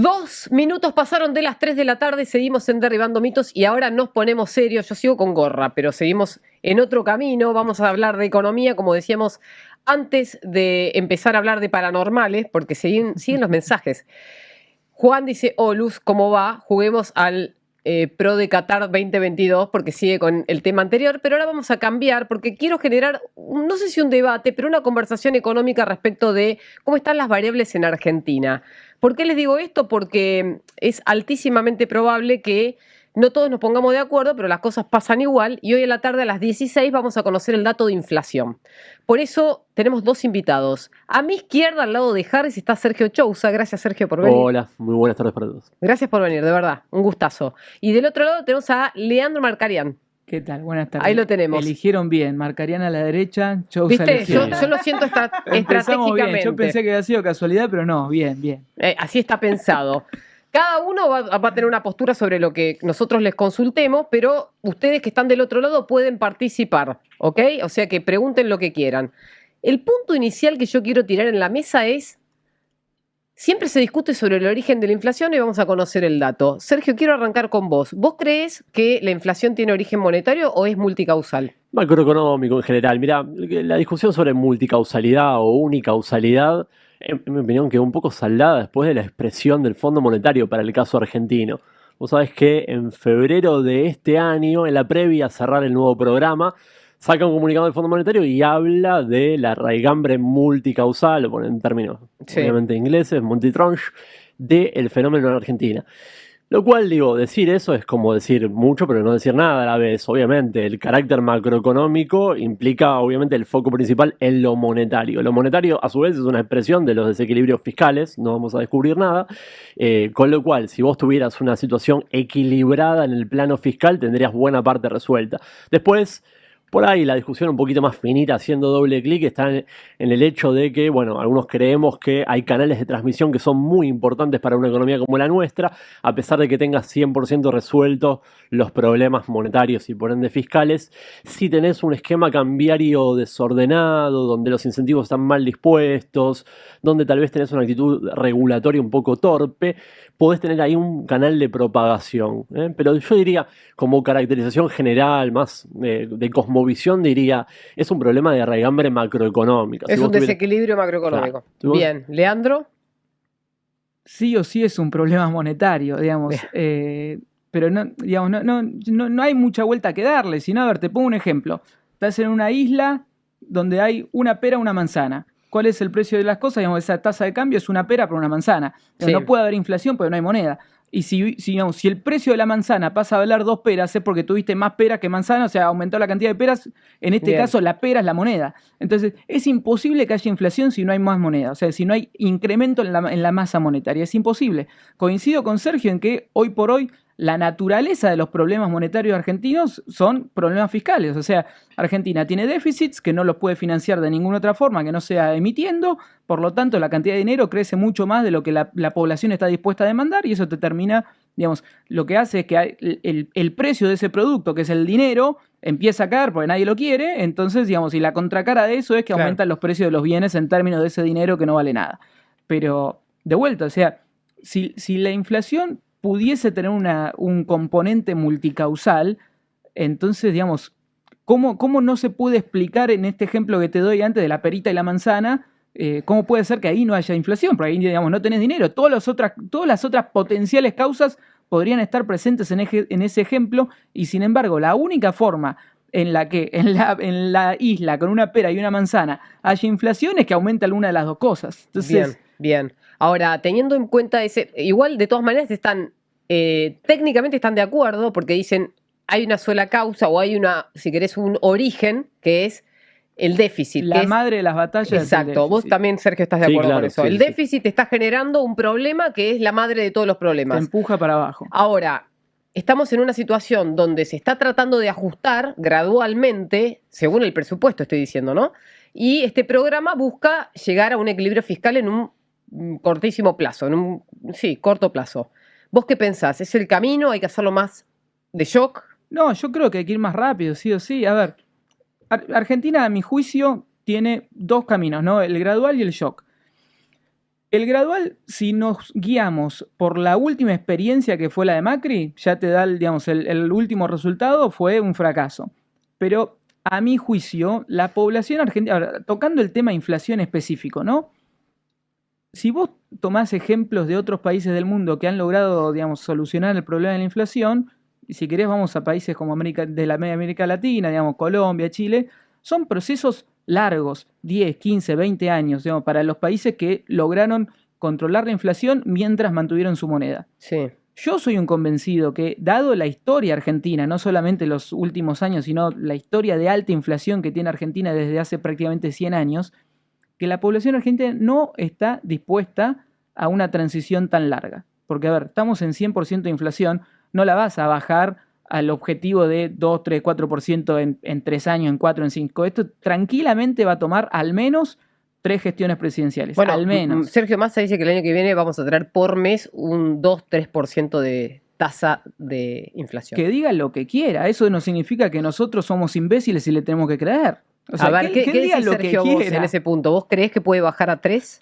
2 minutos pasaron de las 3 de la tarde, seguimos en Derribando Mitos y ahora nos ponemos serios. Yo sigo con gorra, pero seguimos en otro camino. Vamos a hablar de economía, como decíamos antes de empezar a hablar de paranormales, porque siguen los mensajes. Juan dice, Luz, ¿cómo va? Juguemos al Pro de Qatar 2022 porque sigue con el tema anterior, pero ahora vamos a cambiar porque quiero generar, no sé si un debate, pero una conversación económica respecto de cómo están las variables en Argentina. ¿Por qué les digo esto? Porque es altísimamente probable que no todos nos pongamos de acuerdo, pero las cosas pasan igual y hoy a la tarde a las 16 vamos a conocer el dato de inflación. Por eso tenemos dos invitados. A mi izquierda, al lado de Harris, está Sergio Chousa. Gracias, Sergio, por venir. Hola, muy buenas tardes para todos. Gracias por venir, de verdad, un gustazo. Y del otro lado tenemos a Leandro Marcarián. ¿Qué tal? Buenas tardes. Ahí lo tenemos. Eligieron bien, Marcarián a la derecha, Chousa a la ¿Viste? izquierda. Yo lo siento estratégicamente. Bien. Yo pensé que había sido casualidad, pero no, bien. Así está pensado. Cada uno va a tener una postura sobre lo que nosotros les consultemos, pero ustedes que están del otro lado pueden participar, ¿ok? O sea que pregunten lo que quieran. El punto inicial que yo quiero tirar en la mesa es, siempre se discute sobre el origen de la inflación y vamos a conocer el dato. Sergio, quiero arrancar con vos. ¿Vos crees que la inflación tiene origen monetario o es multicausal? Macroeconómico en general. Mirá, la discusión sobre multicausalidad o unicausalidad, en mi opinión, quedó un poco saldada después de la expresión del Fondo Monetario para el caso argentino. Vos sabés que en febrero de este año, en la previa a cerrar el nuevo programa, saca un comunicado del Fondo Monetario y habla de la raigambre multicausal, lo ponen en términos obviamente ingleses, multitranche, del fenómeno en Argentina. Lo cual, decir eso es como decir mucho, pero no decir nada a la vez. Obviamente, el carácter macroeconómico implica, obviamente, el foco principal en lo monetario. Lo monetario, a su vez, es una expresión de los desequilibrios fiscales, no vamos a descubrir nada. Con lo cual, si vos tuvieras una situación equilibrada en el plano fiscal, tendrías buena parte resuelta. Después, por ahí la discusión un poquito más finita, haciendo doble clic, está en el hecho de que, bueno, algunos creemos que hay canales de transmisión que son muy importantes para una economía como la nuestra, a pesar de que tengas 100% resueltos los problemas monetarios y por ende fiscales. Si tenés un esquema cambiario desordenado, donde los incentivos están mal dispuestos, donde tal vez tenés una actitud regulatoria un poco torpe, podés tener ahí un canal de propagación. Pero yo diría, como caracterización general, más de cosmovisión, diría, es un problema de raigambre macroeconómica. Es un desequilibrio macroeconómico. Claro. Bien, Leandro. Sí o sí es un problema monetario, digamos. Pero no hay mucha vuelta que darle. Sino, a ver, te pongo un ejemplo. Estás en una isla donde hay una pera, una manzana. ¿Cuál es el precio de las cosas? Digamos, esa tasa de cambio es una pera por una manzana. Sí. No puede haber inflación porque no hay moneda. Y si el precio de la manzana pasa a valer 2 peras, es porque tuviste más peras que manzanas, o sea, aumentó la cantidad de peras. En este caso, la pera es la moneda. Entonces, es imposible que haya inflación si no hay más moneda. O sea, si no hay incremento en la masa monetaria. Es imposible. Coincido con Sergio en que hoy por hoy la naturaleza de los problemas monetarios argentinos son problemas fiscales. O sea, Argentina tiene déficits que no los puede financiar de ninguna otra forma que no sea emitiendo. Por lo tanto, la cantidad de dinero crece mucho más de lo que la población está dispuesta a demandar y eso te termina, lo que hace es que el precio de ese producto, que es el dinero, empieza a caer porque nadie lo quiere. Entonces, y la contracara de eso es que aumentan los precios de los bienes en términos de ese dinero que no vale nada. Pero, de vuelta, o sea, si la inflación pudiese tener un componente multicausal, entonces, ¿cómo no se puede explicar en este ejemplo que te doy antes de la perita y la manzana? ¿Cómo puede ser que ahí no haya inflación? Porque ahí, no tenés dinero. Todas las otras potenciales causas podrían estar presentes en ese ejemplo y, sin embargo, la única forma en la que en la isla con una pera y una manzana haya inflación es que aumente alguna de las dos cosas. Entonces, Bien. Ahora, teniendo en cuenta igual de todas maneras técnicamente están de acuerdo porque dicen hay una sola causa o hay si querés, un origen que es el déficit. La madre de las batallas. Exacto. Vos también, Sergio, estás de acuerdo con eso. Sí, el déficit está generando un problema que es la madre de todos los problemas. Te empuja para abajo. Ahora, estamos en una situación donde se está tratando de ajustar gradualmente, según el presupuesto estoy diciendo, ¿no? Y este programa busca llegar a un equilibrio fiscal en un cortísimo plazo, corto plazo. ¿Vos qué pensás? ¿Es el camino? ¿Hay que hacerlo más de shock? No, yo creo que hay que ir más rápido, sí o sí. A ver, Argentina, a mi juicio, tiene dos caminos, ¿no? El gradual y el shock. El gradual, si nos guiamos por la última experiencia que fue la de Macri, ya te da, digamos, el último resultado fue un fracaso. Pero a mi juicio, la población argentina, ahora, tocando el tema inflación específico, ¿no? Si vos tomás ejemplos de otros países del mundo que han logrado, digamos, solucionar el problema de la inflación, y si querés vamos a países como de la América Latina, digamos, Colombia, Chile, son procesos largos, 10, 15, 20 años, digamos, para los países que lograron controlar la inflación mientras mantuvieron su moneda. Sí. Yo soy un convencido que, dado la historia argentina, no solamente los últimos años, sino la historia de alta inflación que tiene Argentina desde hace prácticamente 100 años, que la población argentina no está dispuesta a una transición tan larga. Porque, a ver, estamos en 100% de inflación, no la vas a bajar al objetivo de 2, 3, 4% en 3 años, en 4, en 5. Esto tranquilamente va a tomar al menos 3 gestiones presidenciales, Bueno, al menos. Sergio Massa dice que el año que viene vamos a tener por mes un 2-3% de tasa de inflación. Que diga lo que quiera, eso no significa que nosotros somos imbéciles y le tenemos que creer. O sea, a ver, ¿qué diga dice lo Sergio que vos quiera. en ese punto? ¿Vos creés que puede bajar a 3?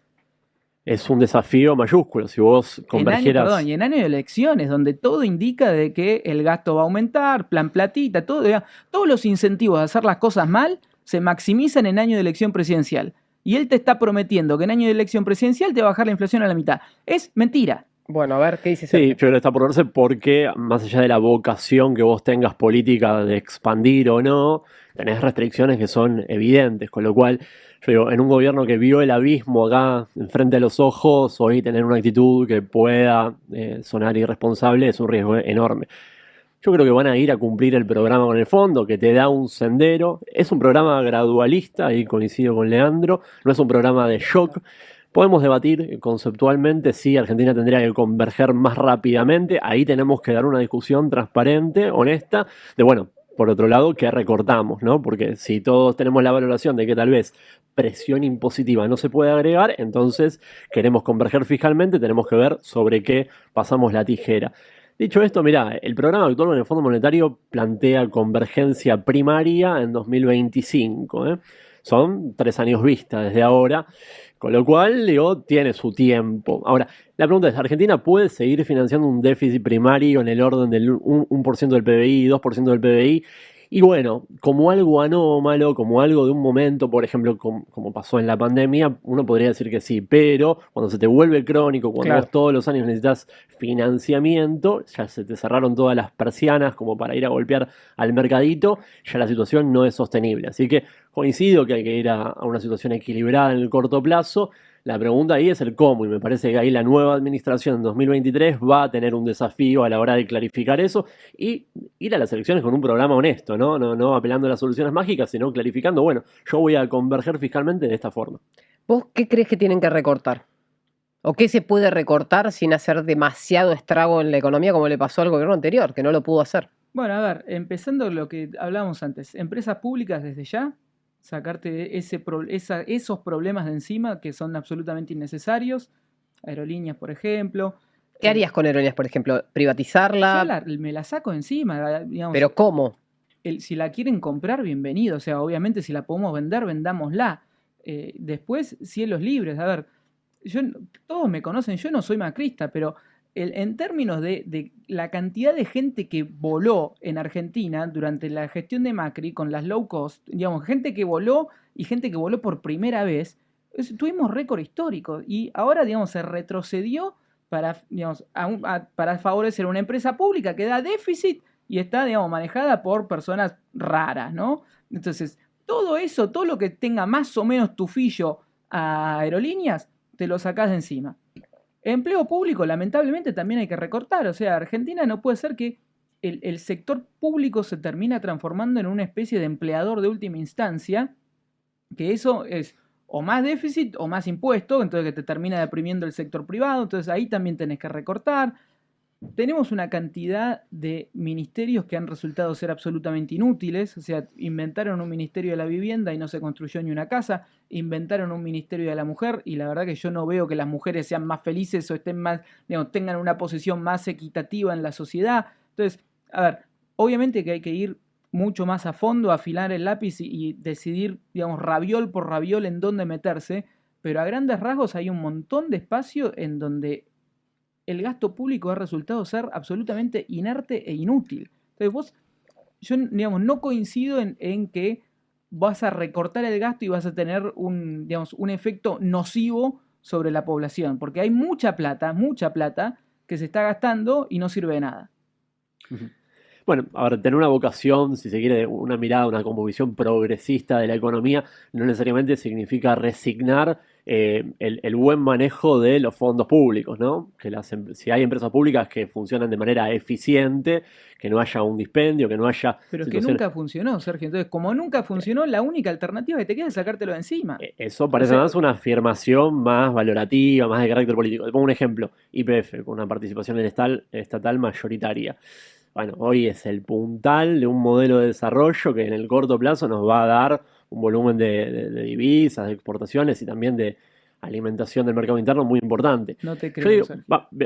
Es un desafío mayúsculo. Si vos convergieras... Y en año de elecciones, donde todo indica de que el gasto va a aumentar, plan platita, todo, todos los incentivos de hacer las cosas mal se maximizan en año de elección presidencial. Y él te está prometiendo que en año de elección presidencial te va a bajar la inflación a la mitad. Es mentira. Bueno, a ver, ¿qué dice Sí, Sergio? yo creo que está por verse porque, más allá de la vocación que vos tengas política de expandir o no, tenés restricciones que son evidentes, con lo cual, yo digo, en un gobierno que vio el abismo acá enfrente de los ojos, hoy tener una actitud que pueda sonar irresponsable es un riesgo enorme. Yo creo que van a ir a cumplir el programa con el fondo, que te da un sendero. Es un programa gradualista, ahí coincido con Leandro, no es un programa de shock. Podemos debatir conceptualmente si Argentina tendría que converger más rápidamente. Ahí tenemos que dar una discusión transparente, honesta, de bueno, por otro lado, que recortamos, ¿no? Porque si todos tenemos la valoración de que tal vez presión impositiva no se puede agregar, entonces queremos converger fiscalmente, tenemos que ver sobre qué pasamos la tijera. Dicho esto, mirá, el programa actual con el Fondo Monetario plantea convergencia primaria en 2025, ¿eh? Son 3 años vista desde ahora, con lo cual, digo, tiene su tiempo. Ahora, la pregunta es, ¿Argentina puede seguir financiando un déficit primario en el orden del 1% del PBI, 2% del PBI? Y bueno, como algo anómalo, como algo de un momento, por ejemplo, como pasó en la pandemia, uno podría decir que sí, pero cuando se te vuelve crónico, cuando Claro. vos todos los años necesitas financiamiento, ya se te cerraron todas las persianas como para ir a golpear al mercadito, ya la situación no es sostenible. Así que coincido que hay que ir a una situación equilibrada en el corto plazo. La pregunta ahí es el cómo, y me parece que ahí la nueva administración en 2023 va a tener un desafío a la hora de clarificar eso y ir a las elecciones con un programa honesto, ¿no? No apelando a las soluciones mágicas, sino clarificando, bueno, yo voy a converger fiscalmente de esta forma. ¿Vos qué crees que tienen que recortar? ¿O qué se puede recortar sin hacer demasiado estrago en la economía como le pasó al gobierno anterior, que no lo pudo hacer? Bueno, a ver, empezando lo que hablábamos antes, empresas públicas desde ya, sacarte esos problemas de encima que son absolutamente innecesarios, aerolíneas, por ejemplo. ¿Qué harías con Aerolíneas, por ejemplo? ¿Privatizarla? Me la saco de encima, digamos. ¿Pero cómo? Si la quieren comprar, bienvenido. O sea, obviamente si la podemos vender, vendámosla. Después, cielos libres. A ver, todos me conocen, yo no soy macrista, pero en términos de la cantidad de gente que voló en Argentina durante la gestión de Macri con las low cost, digamos, gente que voló y gente que voló por primera vez, tuvimos récord histórico y ahora, digamos, se retrocedió para, digamos, para favorecer una empresa pública que da déficit y está, digamos, manejada por personas raras, ¿no? Entonces, todo eso, todo lo que tenga más o menos tufillo a aerolíneas, te lo sacás de encima. Empleo público, lamentablemente, también hay que recortar. O sea, Argentina no puede ser que el sector público se termina transformando en una especie de empleador de última instancia, que eso es o más déficit o más impuesto, entonces que te termina deprimiendo el sector privado, entonces ahí también tenés que recortar. Tenemos una cantidad de ministerios que han resultado ser absolutamente inútiles, o sea, inventaron un ministerio de la vivienda y no se construyó ni una casa, inventaron un ministerio de la mujer y la verdad que yo no veo que las mujeres sean más felices o estén más, digamos, tengan una posición más equitativa en la sociedad. Entonces, a ver, obviamente que hay que ir mucho más a fondo, afilar el lápiz y decidir, digamos, raviol por raviol en dónde meterse, pero a grandes rasgos hay un montón de espacio en donde el gasto público ha resultado ser absolutamente inerte e inútil. Entonces yo digamos, no coincido en que vas a recortar el gasto y vas a tener un efecto nocivo sobre la población, porque hay mucha plata que se está gastando y no sirve de nada. Bueno, a ver, tener una vocación, si se quiere, una mirada, una cosmovisión progresista de la economía, no necesariamente significa resignar el buen manejo de los fondos públicos, ¿no? Que si hay empresas públicas que funcionan de manera eficiente, que no haya un dispendio, que no haya... Pero que nunca funcionó, Sergio. Entonces, como nunca funcionó, la única alternativa que te queda es sacártelo de encima. Eso parece más una afirmación más valorativa, más de carácter político. Te pongo un ejemplo, YPF, con una participación estatal mayoritaria. Bueno, hoy es el puntal de un modelo de desarrollo que en el corto plazo nos va a dar un volumen de divisas, de exportaciones y también de alimentación del mercado interno muy importante. No te Yo creo. digo,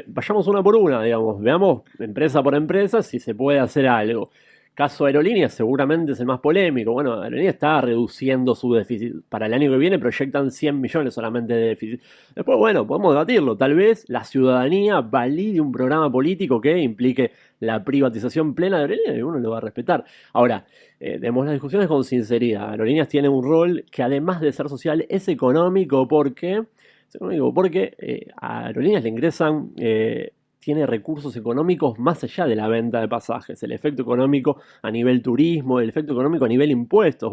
vayamos una por una, digamos, veamos empresa por empresa si se puede hacer algo. Caso Aerolíneas seguramente es el más polémico. Bueno, Aerolíneas está reduciendo su déficit. Para el año que viene proyectan 100 millones solamente de déficit. Después, bueno, podemos debatirlo. Tal vez la ciudadanía valide un programa político que implique la privatización plena de Aerolíneas y uno lo va a respetar. Ahora, demos las discusiones con sinceridad. Aerolíneas tiene un rol que además de ser social es económico porque a Aerolíneas le ingresan... tiene recursos económicos más allá de la venta de pasajes, el efecto económico a nivel turismo, el efecto económico a nivel impuestos.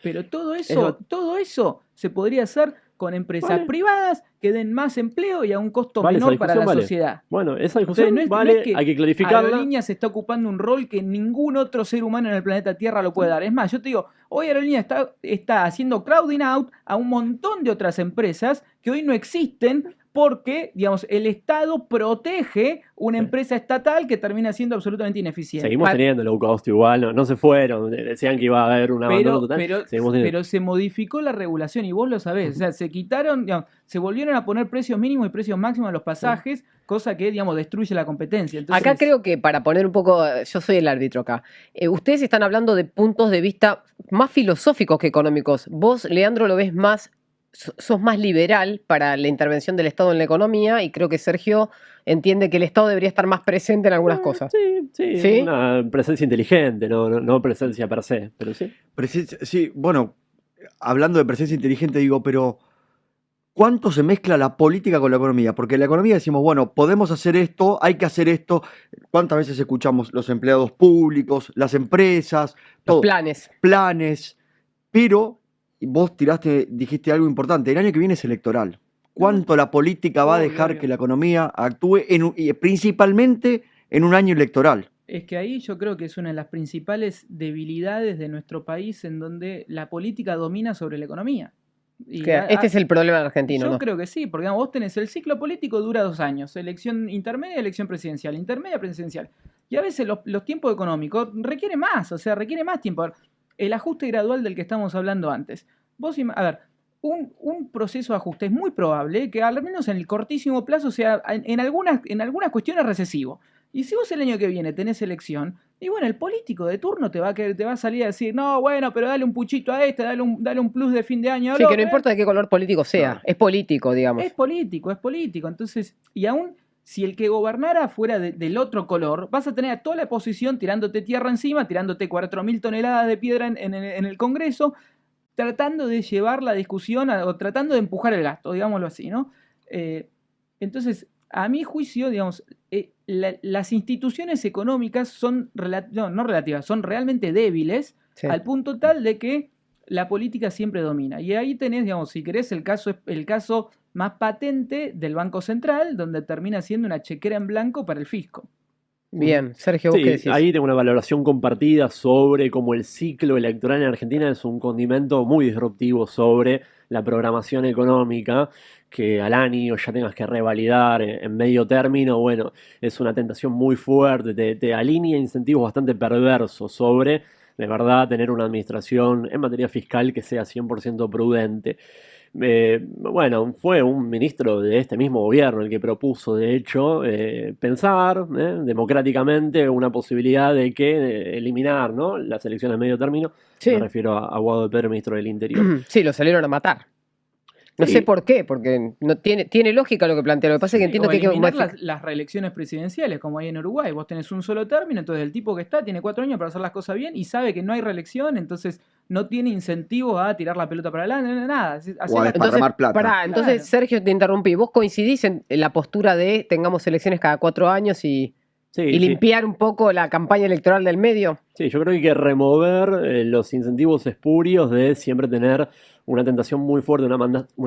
Pero todo eso se podría hacer con empresas privadas que den más empleo y a un costo menor para la sociedad. Bueno, esa discusión hay que clarificarla. Aerolíneas está ocupando un rol que ningún otro ser humano en el planeta Tierra lo puede dar. Es más, yo te digo, hoy Aerolíneas está haciendo crowding out a un montón de otras empresas que hoy no existen porque, digamos, el Estado protege una empresa estatal que termina siendo absolutamente ineficiente. Seguimos teniendo low cost igual, no se fueron, decían que iba a haber un abandono total. Pero se modificó la regulación y vos lo sabés, o sea, se quitaron, digamos, se volvieron a poner precios mínimos y precios máximos a los pasajes, cosa que, digamos, destruye la competencia. Entonces, acá creo que para poner un poco, yo soy el árbitro acá, ustedes están hablando de puntos de vista más filosóficos que económicos. Vos, Leandro, lo ves más... sos más liberal para la intervención del Estado en la economía y creo que Sergio entiende que el Estado debería estar más presente en algunas cosas. Sí, una presencia inteligente, no presencia per se, pero sí. Sí, bueno, hablando de presencia inteligente digo, pero ¿cuánto se mezcla la política con la economía? Porque en la economía decimos, bueno, podemos hacer esto, hay que hacer esto. ¿Cuántas veces escuchamos los empleados públicos, las empresas, todo? Los planes, pero... Vos dijiste algo importante, el año que viene es electoral. ¿Cuánto la política va a dejar que la economía actúe principalmente en un año electoral? Es que ahí yo creo que es una de las principales debilidades de nuestro país en donde la política domina sobre la economía. Este es el problema argentino. Yo creo que sí, porque vos tenés el ciclo político dura 2 años, elección intermedia, elección presidencial, intermedia, presidencial. Y a veces los tiempos económicos requieren más tiempo. El ajuste gradual del que estamos hablando antes. Un proceso de ajuste es muy probable que al menos en el cortísimo plazo sea en algunas cuestiones recesivo. Y si vos el año que viene tenés elección, y bueno, el político de turno te va a salir a decir, no, bueno, pero dale un puchito a dale un plus de fin de año. Sí, que no importa de qué color político sea, es político, digamos. Es político. Entonces, y aún... Si el que gobernara fuera del otro color, vas a tener a toda la oposición tirándote tierra encima, tirándote 4.000 toneladas de piedra en el Congreso, tratando de llevar la discusión o tratando de empujar el gasto, digámoslo así, ¿no? Entonces, a mi juicio, digamos, las instituciones económicas son son realmente débiles, sí, al punto tal de que la política siempre domina. Y ahí tenés, digamos, si querés, el caso más patente del Banco Central, donde termina siendo una chequera en blanco para el fisco. Bien, Sergio, ¿vos qué decís? Ahí tengo una valoración compartida sobre cómo el ciclo electoral en Argentina es un condimento muy disruptivo sobre la programación económica, que al año ya tengas que revalidar en medio término. Bueno, es una tentación muy fuerte, te alinea incentivos bastante perversos sobre, de verdad, tener una administración en materia fiscal que sea 100% prudente. Bueno, fue un ministro de este mismo gobierno el que propuso, de hecho, pensar democráticamente una posibilidad de que eliminar, ¿no?, las elecciones a medio término. Sí. Me refiero a Guado de Pedro, ministro del Interior. Sí, lo salieron a matar. No Sí. sé por qué, porque no tiene lógica lo que plantea. Lo que pasa es que entiendo O que hay que eliminar modificar. las reelecciones presidenciales, como hay en Uruguay. Vos tenés un solo término, entonces el tipo que está tiene 4 años para hacer las cosas bien y sabe que no hay reelección, entonces no tiene incentivo a tirar la pelota para adelante, nada. Hace O a la- desparramar plata. Entonces, Claro. Sergio, te interrumpí. ¿Vos coincidís en la postura de tengamos elecciones cada 4 años y Sí, sí. limpiar un poco la campaña electoral del medio? Sí, yo creo que hay que remover los incentivos espurios de siempre tener una tentación muy fuerte, una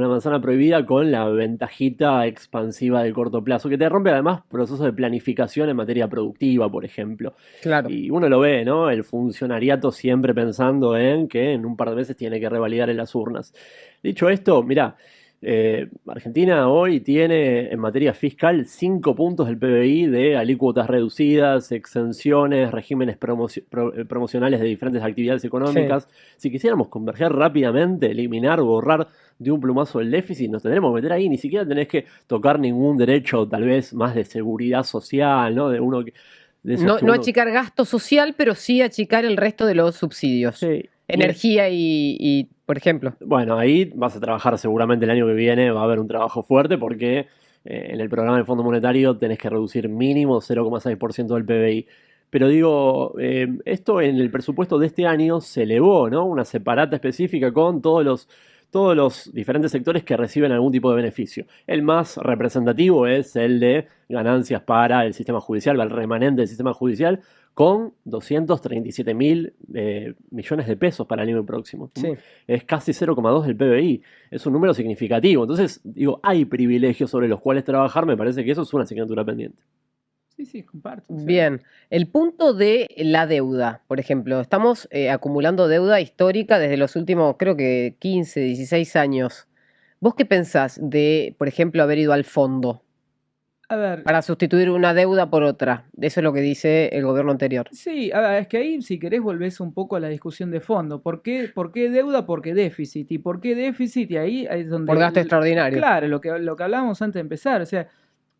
manzana prohibida con la ventajita expansiva de corto plazo, que te rompe además procesos de planificación en materia productiva, por ejemplo. Claro. Y uno lo ve, ¿no? El funcionariato siempre pensando en que en un par de meses tiene que revalidar en las urnas. Dicho esto, mirá, Argentina hoy tiene en materia fiscal 5 puntos del PBI de alícuotas reducidas, exenciones, regímenes promocionales de diferentes actividades económicas. Si quisiéramos converger rápidamente, eliminar, borrar de un plumazo el déficit, nos tendremos que meter ahí. Ni siquiera tenés que tocar ningún derecho, tal vez más de seguridad social, ¿no? De uno que, de esos No, que no uno- achicar gasto social, pero sí achicar el resto de los subsidios. Sí. Energía y, por ejemplo. Bueno, ahí vas a trabajar seguramente el año que viene, va a haber un trabajo fuerte porque en el programa del Fondo Monetario tenés que reducir mínimo 0,6% del PBI. Pero digo, esto en el presupuesto de este año se elevó, ¿no? Una separata específica con todos los diferentes sectores que reciben algún tipo de beneficio. El más representativo es el de ganancias para el sistema judicial, el remanente del sistema judicial, con 237.000 millones de pesos para el año próximo. Sí. Es casi 0,2 del PBI. Es un número significativo. Entonces, digo, hay privilegios sobre los cuales trabajar. Me parece que eso es una asignatura pendiente. Sí, comparto. O sea, Bien, el punto de la deuda, por ejemplo, estamos acumulando deuda histórica desde los últimos, creo que 15, 16 años. ¿Vos qué pensás de, por ejemplo, haber ido al fondo A ver, para sustituir una deuda por otra? Eso es lo que dice el gobierno anterior. sí, a ver, es que ahí si querés volvés un poco a la discusión de fondo. ¿Por qué deuda? Porque déficit. ¿Y por qué déficit? Y ahí es donde... Por gasto extraordinario. Claro, lo que hablábamos antes de empezar. O sea,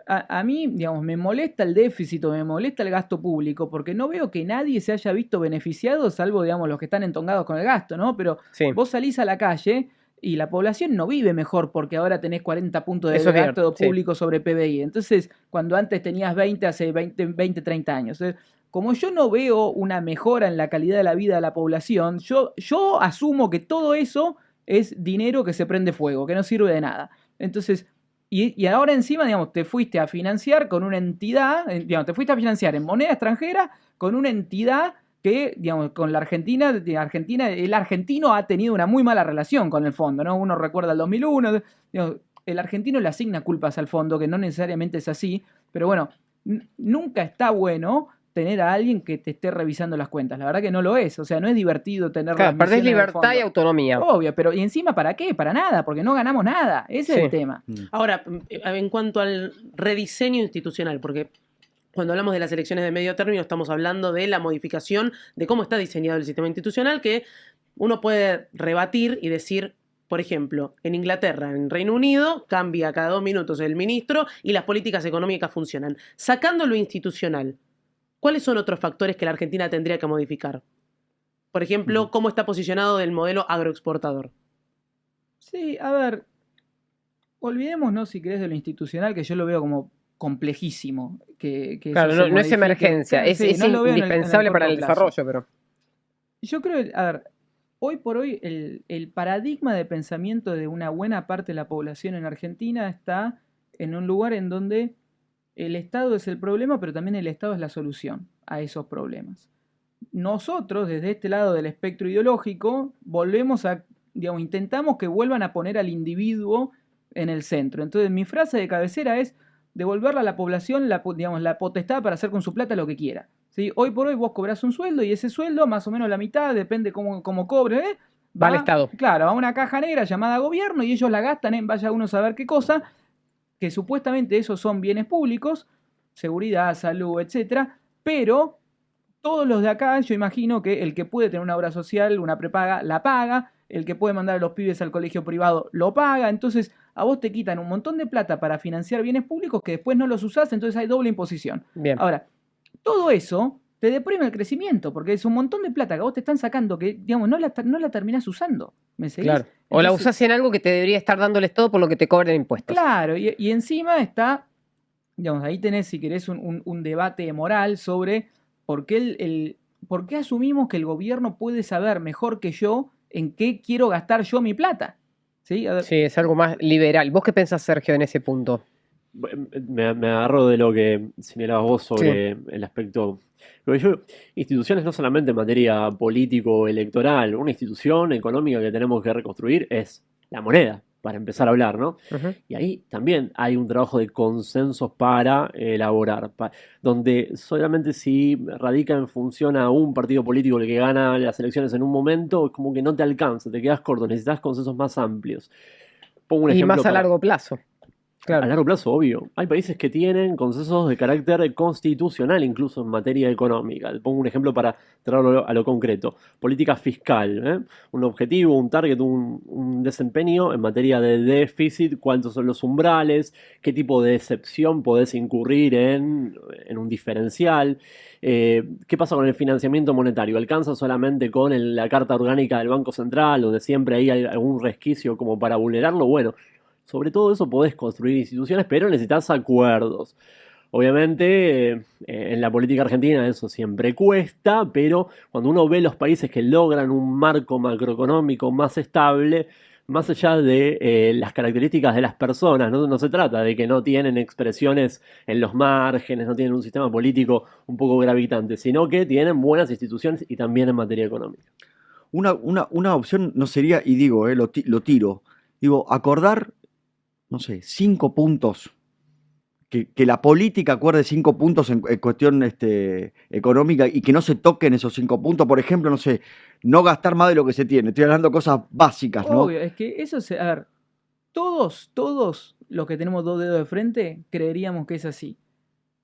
a mí, digamos, me molesta el déficit o me molesta el gasto público porque no veo que nadie se haya visto beneficiado, salvo, digamos, los que están entongados con el gasto, ¿no? Pero Sí. vos salís a la calle y la población no vive mejor porque ahora tenés 40 puntos de Eso es gasto cierto, sí. público sobre PBI. Entonces, cuando antes tenías 20, hace 20, 30 años. Como yo no veo una mejora en la calidad de la vida de la población, yo asumo que todo eso es dinero que se prende fuego, que no sirve de nada. Entonces, y ahora encima, digamos, te fuiste a financiar con una entidad, digamos, te fuiste a financiar en moneda extranjera con una entidad que, digamos, con la Argentina, el argentino ha tenido una muy mala relación con el fondo, ¿no? Uno recuerda el 2001, digamos, el argentino le asigna culpas al fondo, que no necesariamente es así, pero bueno, nunca está bueno tener a alguien que te esté revisando las cuentas. La verdad que no lo es. O sea, no es divertido tener Claro, las perdés misiones del libertad y fondo. autonomía. Obvio, pero ¿y encima para qué? Para nada, porque no ganamos nada. Ese es Sí. el tema. Ahora, en cuanto al rediseño institucional, porque cuando hablamos de las elecciones de medio término estamos hablando de la modificación de cómo está diseñado el sistema institucional, que uno puede rebatir y decir, por ejemplo, en Inglaterra, en Reino Unido, cambia cada 2 minutos el ministro y las políticas económicas funcionan. Sacando lo institucional, ¿cuáles son otros factores que la Argentina tendría que modificar? Por ejemplo, ¿cómo está posicionado el modelo agroexportador? Sí, a ver, olvidémonos si querés de lo institucional, que yo lo veo como complejísimo. Que Claro, eso se no es modifique. emergencia, Claro, es sí, no lo veo en el indispensable para corto el plazo. desarrollo, pero... Yo creo, a ver, hoy por hoy el paradigma de pensamiento de una buena parte de la población en Argentina está en un lugar en donde el Estado es el problema, pero también el Estado es la solución a esos problemas. Nosotros, desde este lado del espectro ideológico, volvemos a, digamos, intentamos que vuelvan a poner al individuo en el centro. Entonces, mi frase de cabecera es devolverle a la población la potestad para hacer con su plata lo que quiera. ¿Sí? Hoy por hoy vos cobrás un sueldo y ese sueldo, más o menos la mitad, depende cómo cobre, Va al Estado. Claro, a una caja negra llamada gobierno y ellos la gastan en vaya uno a saber qué cosa, que supuestamente esos son bienes públicos, seguridad, salud, etcétera, pero todos los de acá, yo imagino que el que puede tener una obra social, una prepaga, la paga, el que puede mandar a los pibes al colegio privado, lo paga, entonces a vos te quitan un montón de plata para financiar bienes públicos que después no los usás, entonces hay doble imposición. Bien. Ahora, todo eso te deprime el crecimiento, porque es un montón de plata que a vos te están sacando que, digamos, no la terminás usando. ¿Me seguís? Claro. O la Entonces, usás en algo que te debería estar dándoles todo por lo que te cobran impuestos. claro, y encima está, digamos, ahí tenés, si querés, un debate moral sobre por qué, por qué asumimos que el gobierno puede saber mejor que yo en qué quiero gastar yo mi plata. ¿Sí? A ver, Sí, es algo más liberal. ¿Vos qué pensás, Sergio, en ese punto? Me agarro de lo que señalabas vos sobre el aspecto. Porque instituciones no solamente en materia político-electoral, una institución económica que tenemos que reconstruir es la moneda, para empezar a hablar, ¿no? Ujú. Y ahí también hay un trabajo de consensos para elaborar, donde solamente si radica en función a un partido político el que gana las elecciones en un momento, es como que no te alcanza, te quedas corto, necesitas consensos más amplios. Pongo un Y ejemplo más a largo plazo. a Claro. largo plazo, obvio. Hay países que tienen consensos de carácter constitucional, incluso en materia económica. Le pongo un ejemplo para traerlo a lo concreto. Política fiscal, ¿eh? Un objetivo, un target, un desempeño en materia de déficit, cuántos son los umbrales, qué tipo de excepción podés incurrir en un diferencial. ¿Qué pasa con el financiamiento monetario? ¿Alcanza solamente con la Carta Orgánica del Banco Central, donde siempre hay algún resquicio como para vulnerarlo? Bueno, sobre todo eso podés construir instituciones, pero necesitas acuerdos. Obviamente, en la política argentina eso siempre cuesta, pero cuando uno ve los países que logran un marco macroeconómico más estable, más allá de las características de las personas, no se trata de que no tienen expresiones en los márgenes, no tienen un sistema político un poco gravitante, sino que tienen buenas instituciones y también en materia económica. Una opción no sería, y digo, lo tiro, digo, acordar, no sé, 5 puntos, que la política acuerde 5 puntos en cuestión económica y que no se toquen esos 5 puntos. Por ejemplo, no sé, no gastar más de lo que se tiene. Estoy hablando de cosas básicas, ¿no? obvio, es que eso se. A ver, todos los que tenemos dos dedos de frente creeríamos que es así.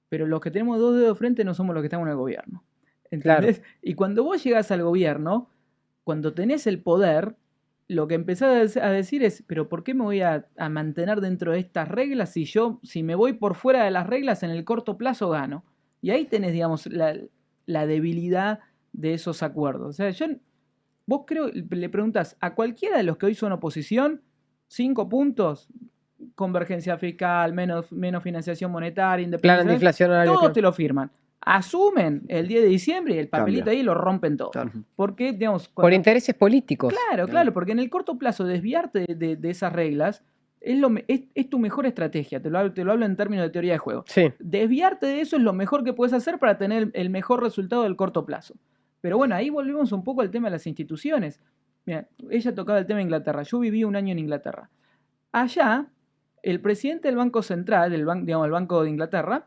Pero los que tenemos dos dedos de frente no somos los que estamos en el gobierno. ¿Entendés? Y cuando vos llegás al gobierno, cuando tenés el poder, lo que empezás a decir es, pero ¿por qué me voy a mantener dentro de estas reglas si me voy por fuera de las reglas en el corto plazo gano? Y ahí tenés, digamos, la debilidad de esos acuerdos. O sea, vos le preguntás a cualquiera de los que hoy son oposición, 5 puntos, convergencia fiscal, menos financiación monetaria, Plan independencia, antiinflacionario. todos claro. te lo firman. Asumen el 10 de diciembre y el papelito Cambia. ahí lo rompen todo. Claro. Porque, digamos, Por intereses políticos. Claro, porque en el corto plazo desviarte de esas reglas es tu mejor estrategia, te lo hablo en términos de teoría de juego. Sí. Desviarte de eso es lo mejor que puedes hacer para tener el mejor resultado del corto plazo. Pero bueno, ahí volvemos un poco al tema de las instituciones. Mira, ella tocaba el tema de Inglaterra, yo viví un año en Inglaterra. Allá, el presidente del Banco Central, el Banco de Inglaterra,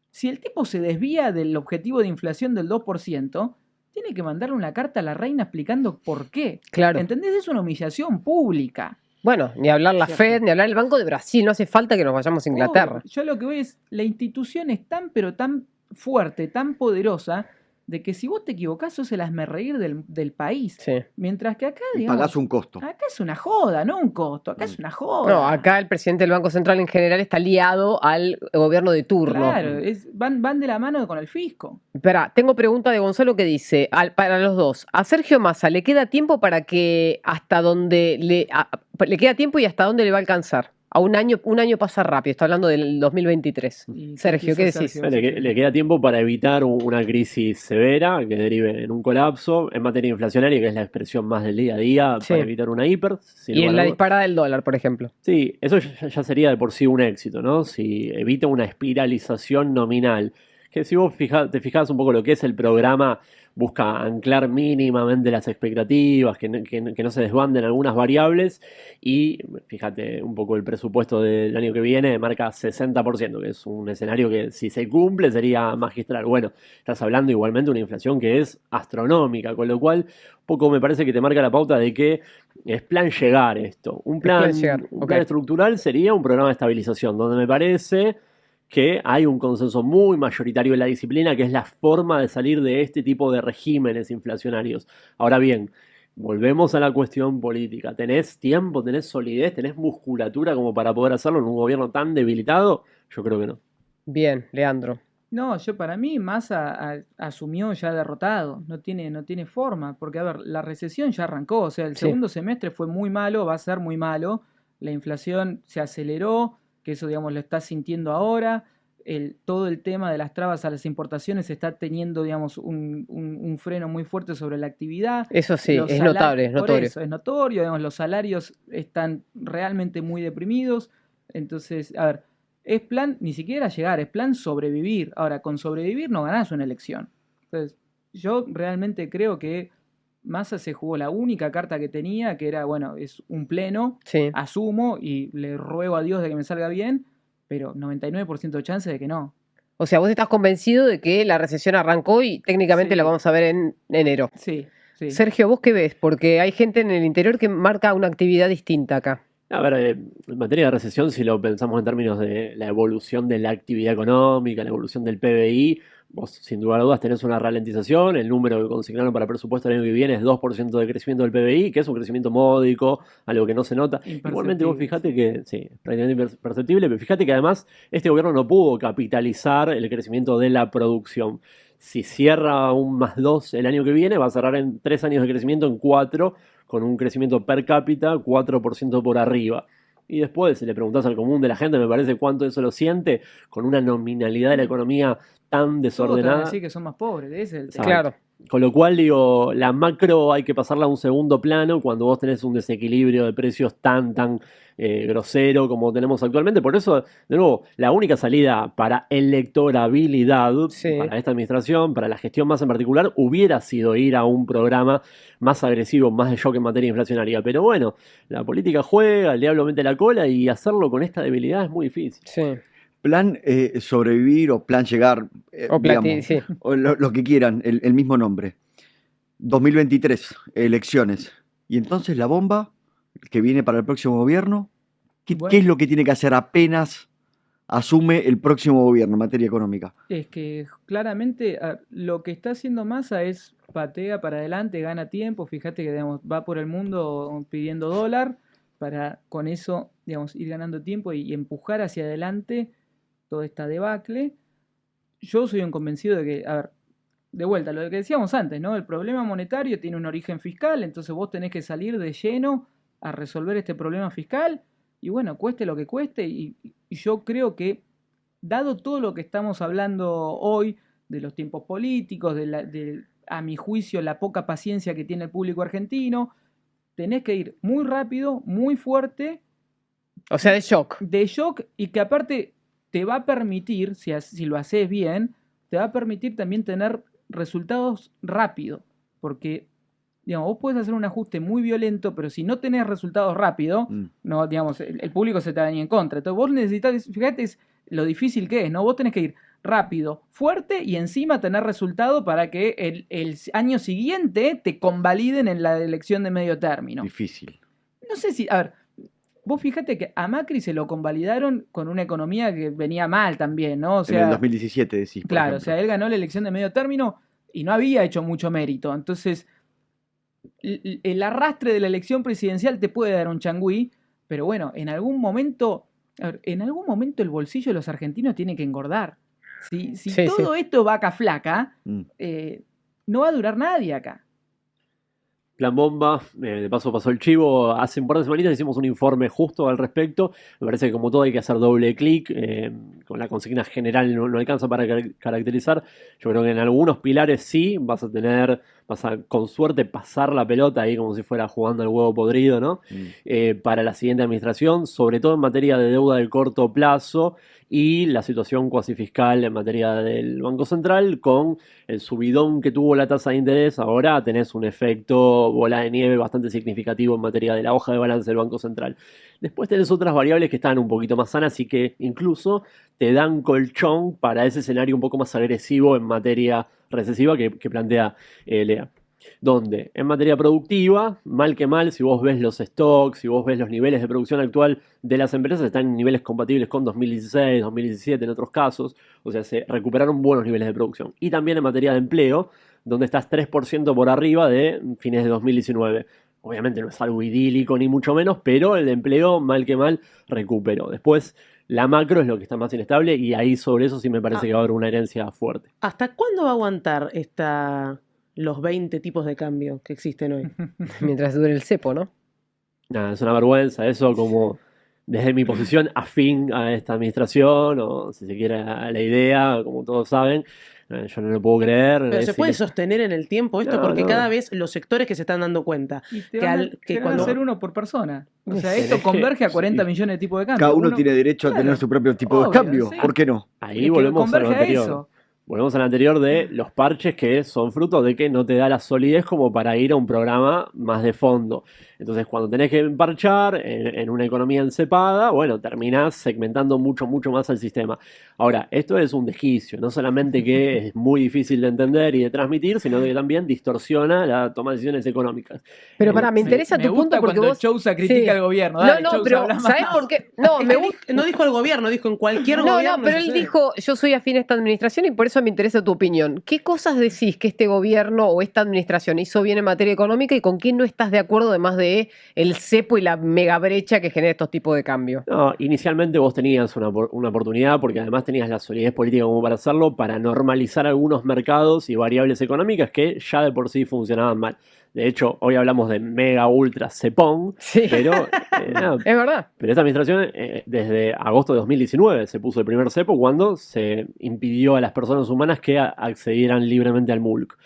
si el tipo se desvía del objetivo de inflación del 2%, tiene que mandarle una carta a la reina explicando por qué. Claro. ¿Entendés? Es una humillación pública. Bueno, ni hablar la Cierto. Fed, ni hablar el Banco de Brasil. No hace falta que nos vayamos a Inglaterra. Obvio. Yo lo que veo es, la institución es tan, pero tan fuerte, tan poderosa, de que si vos te equivocás, sos el hazmerreír del país. Sí. Mientras que acá, Y digamos, pagás un costo. acá es una joda, no un costo. Acá es una joda. No, acá el presidente del Banco Central en general está liado al gobierno de turno. Claro, van de la mano con el fisco. Espera, tengo pregunta de Gonzalo que dice, para los dos, a Sergio Massa le queda tiempo para que hasta dónde le queda tiempo y hasta dónde le va a alcanzar. A un año pasa rápido, está hablando del 2023. Y Sergio, ¿qué quiso decís? Sergio? Le queda tiempo para evitar una crisis severa que derive en un colapso en materia inflacionaria, que es la expresión más del día a día, Sí. para evitar una hiper. sin Y en lugar a la dudas. disparada del dólar, por ejemplo. Sí, eso ya sería de por sí un éxito, ¿no? Si evita una espiralización nominal. Que si vos te fijás un poco lo que es el programa, busca anclar mínimamente las expectativas, que no se desbanden algunas variables, y fíjate un poco el presupuesto del año que viene, marca 60%, que es un escenario que si se cumple sería magistral. Bueno, estás hablando igualmente de una inflación que es astronómica, con lo cual un poco me parece que te marca la pauta de que es plan llegar esto. Un plan ok. estructural sería un programa de estabilización, donde me parece que hay un consenso muy mayoritario en la disciplina, que es la forma de salir de este tipo de regímenes inflacionarios. Ahora bien, volvemos a la cuestión política. ¿Tenés tiempo, tenés solidez, tenés musculatura como para poder hacerlo en un gobierno tan debilitado? Yo creo que no. Bien, Leandro. No, para mí Massa asumió ya derrotado, no tiene forma, porque a ver, la recesión ya arrancó, o sea, el Sí. segundo semestre fue muy malo, va a ser muy malo, la inflación se aceleró, que eso digamos lo está sintiendo ahora, todo el tema de las trabas a las importaciones está teniendo digamos un freno muy fuerte sobre la actividad. Eso sí, Los es salarios, notable, es por notorio. eso, es notorio, digamos, los salarios están realmente muy deprimidos, entonces, a ver, es plan ni siquiera llegar, es plan sobrevivir. Ahora, con sobrevivir no ganás una elección. Entonces, yo realmente creo que Massa se jugó la única carta que tenía, que era, bueno, es un pleno, Sí. asumo y le ruego a Dios de que me salga bien, pero 99% de chance de que no. O sea, vos estás convencido de que la recesión arrancó y técnicamente Sí. la vamos a ver en enero. Sí, sí. Sergio, ¿vos qué ves? Porque hay gente en el interior que marca una actividad distinta acá. A ver, en materia de recesión, si lo pensamos en términos de la evolución de la actividad económica, la evolución del PBI, vos sin lugar a dudas tenés una ralentización. El número que consignaron para presupuesto el año que viene es 2% de crecimiento del PBI, que es un crecimiento módico, algo que no se nota. Igualmente vos fijate que, sí, es prácticamente imperceptible, pero fíjate que además este gobierno no pudo capitalizar el crecimiento de la producción. Si cierra un +2 el año que viene, va a cerrar en 3 años de crecimiento en 4, con un crecimiento per cápita 4% por arriba. Y después, si le preguntás al común de la gente, me parece cuánto eso lo siente, con una nominalidad de la economía tan Todos te van a desordenada. decir que son más pobres, ese es el tema. Exacto. Claro. Con lo cual, digo, la macro hay que pasarla a un segundo plano cuando vos tenés un desequilibrio de precios tan grosero como tenemos actualmente. Por eso, de nuevo, la única salida para electorabilidad Sí. para esta administración, para la gestión más en particular, hubiera sido ir a un programa más agresivo, más de shock en materia inflacionaria. Pero bueno, la política juega, el diablo mete la cola y hacerlo con esta debilidad es muy difícil. Sí. Plan sobrevivir o plan llegar, O digamos, sí. o lo que quieran, el mismo nombre. 2023, elecciones. Y entonces la bomba que viene para el próximo gobierno, ¿qué Bueno. es lo que tiene que hacer apenas asume el próximo gobierno en materia económica? Es que claramente lo que está haciendo Massa es patea para adelante, gana tiempo, fíjate que digamos, va por el mundo pidiendo dólar para con eso digamos, ir ganando tiempo y empujar hacia adelante toda esta debacle. Yo soy un convencido de que, a ver, de vuelta, lo que decíamos antes, ¿no? El problema monetario tiene un origen fiscal, entonces vos tenés que salir de lleno a resolver este problema fiscal y bueno, cueste lo que cueste y yo creo que dado todo lo que estamos hablando hoy, de los tiempos políticos, a mi juicio, la poca paciencia que tiene el público argentino, tenés que ir muy rápido, muy fuerte, O sea, de shock. de shock, y que aparte te va a permitir, si lo haces bien, te va a permitir también tener resultados rápido, porque digamos, vos podés hacer un ajuste muy violento, pero si no tenés resultados rápido, no, digamos, el público se te va a venir en contra. Entonces vos necesitas, fíjate lo difícil que es, ¿no? Vos tenés que ir rápido, fuerte y encima tener resultado para que el año siguiente te convaliden en la elección de medio término. Difícil. No sé si, a ver, vos fíjate que a Macri se lo convalidaron con una economía que venía mal también, ¿no? O sea, en el 2017 decís. por claro, o ejemplo. sea, él ganó la elección de medio término y no había hecho mucho mérito. Entonces, el arrastre de la elección presidencial te puede dar un changüí, pero bueno, en algún momento, a ver, en algún momento el bolsillo de los argentinos tiene que engordar. Si Sí, todo esto es vaca flaca, Mm. no va a durar nadie acá. Plan bomba, de paso pasó el chivo, hace un par de semanitas hicimos un informe justo al respecto, me parece que como todo hay que hacer doble clic, con la consigna general no alcanza para caracterizar, yo creo que en algunos pilares sí, vas a con suerte pasar la pelota ahí como si fuera jugando al huevo podrido, ¿no? Para la siguiente administración, sobre todo en materia de deuda de corto plazo y la situación cuasi fiscal en materia del Banco Central, con el subidón que tuvo la tasa de interés, ahora tenés un efecto bola de nieve bastante significativo en materia de la hoja de balance del Banco Central. Después tenés otras variables que están un poquito más sanas y que incluso te dan colchón para ese escenario un poco más agresivo en materia recesiva que plantea Lea. Donde en materia productiva, mal que mal, si vos ves los stocks, si vos ves los niveles de producción actual de las empresas, están en niveles compatibles con 2016, 2017 en otros casos, o sea, se recuperaron buenos niveles de producción. Y también en materia de empleo, donde estás 3% por arriba de fines de 2019. Obviamente no es algo idílico ni mucho menos, pero el empleo, mal que mal, recuperó. Después, La macro es lo que está más inestable y ahí sobre eso sí me parece Ah. que va a haber una herencia fuerte. ¿Hasta cuándo va a aguantar los 20 tipos de cambio que existen hoy? Mientras dure el cepo, ¿no? Nada, es una vergüenza eso como desde mi posición afín a esta administración o si se quiere a la idea, como todos saben, yo no lo puedo creer. Pero es ¿se puede ine- sostener en el tiempo esto? No, Porque no. cada vez los sectores que se están dando cuenta Y te que van, al- que te van cuando- a hacer uno por persona. O sea, Pero esto es que- converge a 40 sí. millones de tipos de cambio. Cada uno tiene derecho a claro, tener su propio tipo de obvio, cambio. sí. ¿Por qué no? Ahí es que volvemos a lo converge a anterior. eso. Volvemos al anterior de los parches que son fruto de que no te da la solidez como para ir a un programa más de fondo. Entonces, cuando tenés que parchar en una economía encepada, bueno, terminás segmentando mucho, mucho más al sistema. Ahora, esto es un desquicio, no solamente que es muy difícil de entender y de transmitir, sino que también distorsiona la toma de decisiones económicas. Pero pará, me interesa Me tu gusta punto porque cuando vos... Chousa critica Sí. al gobierno. No, Dale, no, Chousa, pero habla más. ¿sabés por qué? No, Es me que gusta... no dijo el gobierno, dijo en cualquier No, gobierno. no, pero él sucede. dijo, yo soy afín a esta administración y por eso me interesa tu opinión. ¿Qué cosas decís que este gobierno o esta administración hizo bien en materia económica y con quién no estás de acuerdo, además de el cepo y la mega brecha que genera estos tipos de cambio? No, inicialmente vos tenías una oportunidad, porque además tenías la solidez política como para hacerlo, para normalizar algunos mercados y variables económicas que ya de por sí funcionaban mal. De hecho, hoy hablamos de mega ultra cepón, Sí, pero, nada, es verdad. pero esta administración desde agosto de 2019 se puso el primer cepo cuando se impidió a las personas humanas que accedieran libremente al MULC.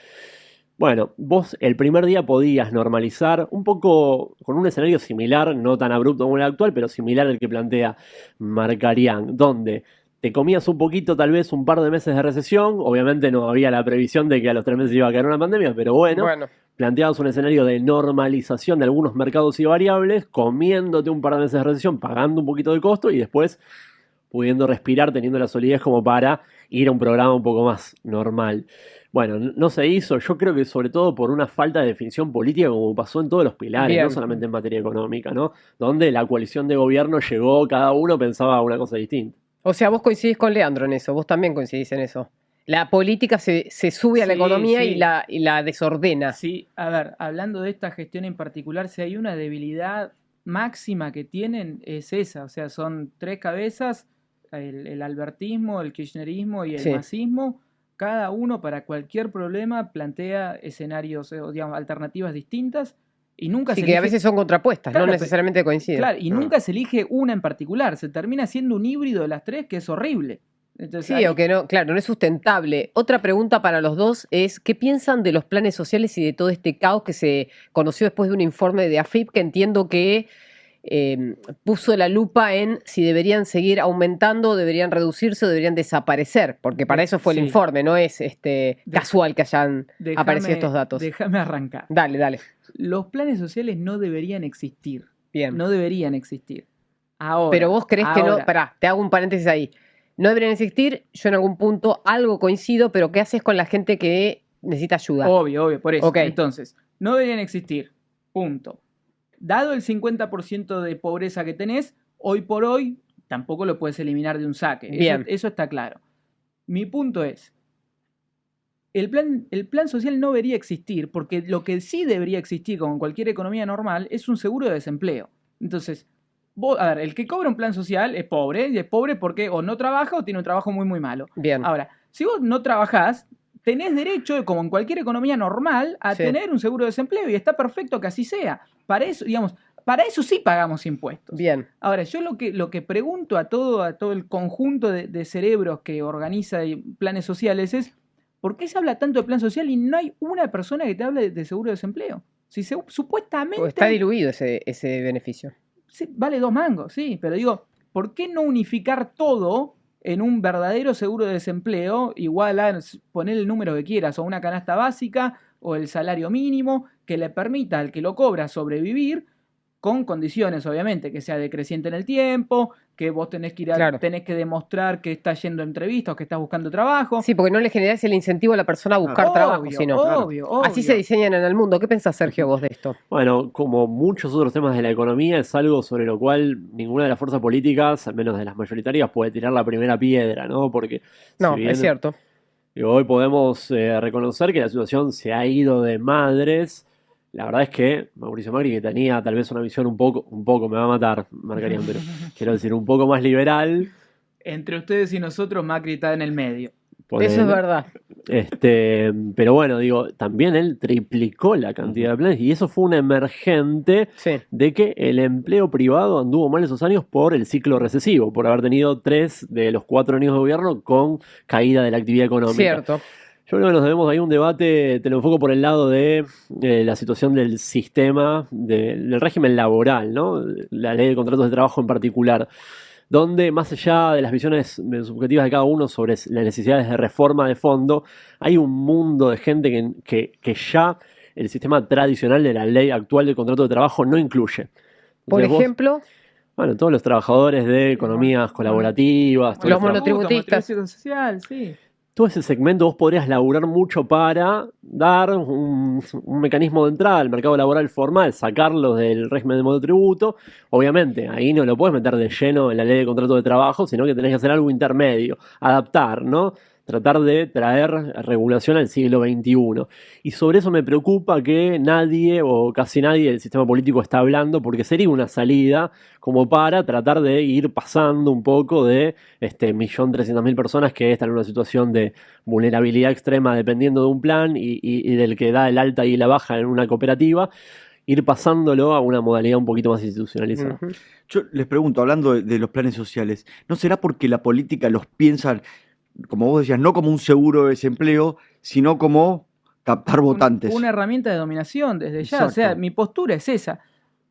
Bueno, vos el primer día podías normalizar un poco con un escenario similar, no tan abrupto como el actual, pero similar al que plantea Markarian, donde te comías un poquito, tal vez un par de meses de recesión. Obviamente no había la previsión de que a los 3 meses iba a caer una pandemia, pero bueno, planteabas un escenario de normalización de algunos mercados y variables, comiéndote un par de meses de recesión, pagando un poquito de costo y después pudiendo respirar, teniendo la solidez como para ir a un programa un poco más normal. Bueno, no se hizo, yo creo que sobre todo por una falta de definición política como pasó en todos los pilares, Bien. no solamente en materia económica, ¿no? Donde la coalición de gobierno llegó, cada uno pensaba una cosa distinta. O sea, vos coincidís con Leandro en eso, vos también coincidís en eso. La política se sube a la Sí, economía sí. y la desordena. Sí, a ver, hablando de esta gestión en particular, si hay una debilidad máxima que tienen es esa, o sea, son 3 cabezas, el albertismo, el kirchnerismo y el Sí. masismo, cada uno para cualquier problema plantea escenarios, o digamos, alternativas distintas y nunca Sí, se que a elige- veces son contrapuestas, Claro, no pero- necesariamente coinciden. Claro, y Ah. nunca se elige una en particular, se termina siendo un híbrido de las 3 que es horrible. Entonces, Sí, ahí- o que no, claro, no es sustentable. Otra pregunta para los dos es, ¿qué piensan de los planes sociales y de todo este caos que se conoció después de un informe de AFIP que entiendo que puso la lupa en si deberían seguir aumentando, deberían reducirse o deberían desaparecer? Porque para eso fue el Sí. informe, no es casual que hayan déjame- aparecido estos datos. Déjame arrancar. Dale, dale. Los planes sociales no deberían existir. Bien. No deberían existir. Ahora. Pero vos crees que no, ahora, pará, te hago un paréntesis ahí. No deberían existir, yo en algún punto algo coincido, pero ¿qué haces con la gente que necesita ayuda? Obvio, por eso. Ok. Entonces, no deberían existir. Punto. Dado el 50% de pobreza que tenés, hoy por hoy tampoco lo puedes eliminar de un saque. Bien. Eso está claro. Mi punto es, el plan social no debería existir porque lo que sí debería existir, como en cualquier economía normal, es un seguro de desempleo. Entonces, a ver, el que cobra un plan social es pobre, y es pobre porque o no trabaja o tiene un trabajo muy, muy malo. Bien. Ahora, si vos no trabajás, tenés derecho, como en cualquier economía normal, a Sí. tener un seguro de desempleo y está perfecto que así sea. Para eso, digamos, para eso sí pagamos impuestos. Bien. Ahora, yo lo que pregunto a todo el conjunto de cerebros que organiza planes sociales es, ¿por qué se habla tanto de plan social y no hay una persona que te hable de seguro de desempleo? Si supuestamente... O está diluido ese beneficio. Sí, vale 2 mangos, sí, pero digo, ¿por qué no unificar todo en un verdadero seguro de desempleo igual a poner el número que quieras, o una canasta básica, o el salario mínimo, que le permita al que lo cobra sobrevivir con condiciones, obviamente, que sea decreciente en el tiempo, que vos tenés que Claro. tenés que demostrar que estás yendo a entrevistas o que estás buscando trabajo? Sí, porque no le generás el incentivo a la persona a buscar Obvio, trabajo, sino. obvio. Así se diseñan en el mundo. ¿Qué pensás, Sergio, vos de esto? Bueno, como muchos otros temas de la economía, es algo sobre lo cual ninguna de las fuerzas políticas, al menos de las mayoritarias, puede tirar la primera piedra, ¿no? Porque No, si bien, es cierto. digo, hoy podemos reconocer que la situación se ha ido de madres. La verdad es que Mauricio Macri, que tenía tal vez una visión un poco me va a matar, Marcarían, pero quiero decir, un poco más liberal, Entre ustedes y nosotros, Macri está en el medio. Ponele. Eso es verdad. Pero bueno, digo, también él triplicó la cantidad de planes y eso fue un emergente Sí. de que el empleo privado anduvo mal esos años por el ciclo recesivo, por haber tenido 3 de los 4 años de gobierno con caída de la actividad económica. Cierto. Yo creo que nos debemos ahí un debate, te lo enfoco por el lado de la situación del sistema, del régimen laboral, ¿no? La ley de contratos de trabajo en particular, donde más allá de las visiones subjetivas de cada uno sobre las necesidades de reforma de fondo, hay un mundo de gente que ya el sistema tradicional de la ley actual del contrato de trabajo no incluye. Por Entonces vos, ejemplo, bueno, todos los trabajadores de economías colaborativas, todos Los los monotributistas. Social, sí. todo ese segmento vos podrías laburar mucho para dar un mecanismo de entrada al mercado laboral formal, sacarlos del régimen de monotributo. Obviamente, ahí no lo puedes meter de lleno en la ley de contrato de trabajo, sino que tenés que hacer algo intermedio, adaptar, ¿no? Tratar de traer regulación al siglo XXI. Y sobre eso me preocupa que nadie o casi nadie del sistema político está hablando, porque sería una salida como para tratar de ir pasando un poco de 1.300.000 personas que están en una situación de vulnerabilidad extrema dependiendo de un plan y del que da el alta y la baja en una cooperativa, ir pasándolo a una modalidad un poquito más institucionalizada. Ujú. Yo les pregunto, hablando de los planes sociales, ¿no será porque la política los piensa, como vos decías, no como un seguro de desempleo, sino como captar votantes? Una herramienta de dominación desde ya. Exacto. O sea, mi postura es esa.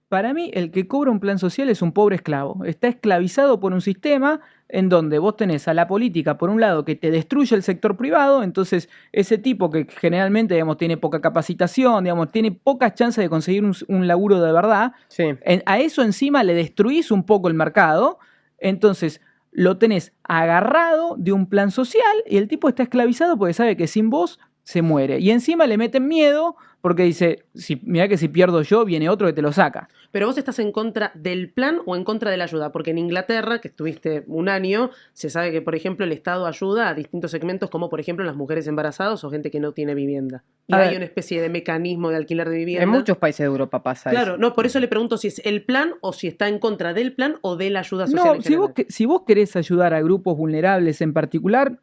Para mí, el que cobra un plan social es un pobre esclavo. Está esclavizado por un sistema en donde vos tenés a la política, por un lado, que te destruye el sector privado. Entonces, ese tipo que generalmente, digamos, tiene poca capacitación, digamos, tiene pocas chances de conseguir un laburo de verdad, Sí. a eso encima le destruís un poco el mercado. Entonces, lo tenés agarrado de un plan social y el tipo está esclavizado porque sabe que sin vos se muere. Y encima le meten miedo porque dice, mirá que si pierdo yo, viene otro que te lo saca. Pero vos estás en contra del plan o en contra de la ayuda, porque en Inglaterra, que estuviste un año, se sabe que, por ejemplo, el Estado ayuda a distintos segmentos, como por ejemplo las mujeres embarazadas o gente que no tiene vivienda. Y A hay ver. una especie de mecanismo de alquiler de vivienda. En muchos países de Europa pasa Claro, eso. no, por eso le pregunto si es el plan o si está en contra del plan o de la ayuda social. No, en si vos, general. si vos querés ayudar a grupos vulnerables en particular,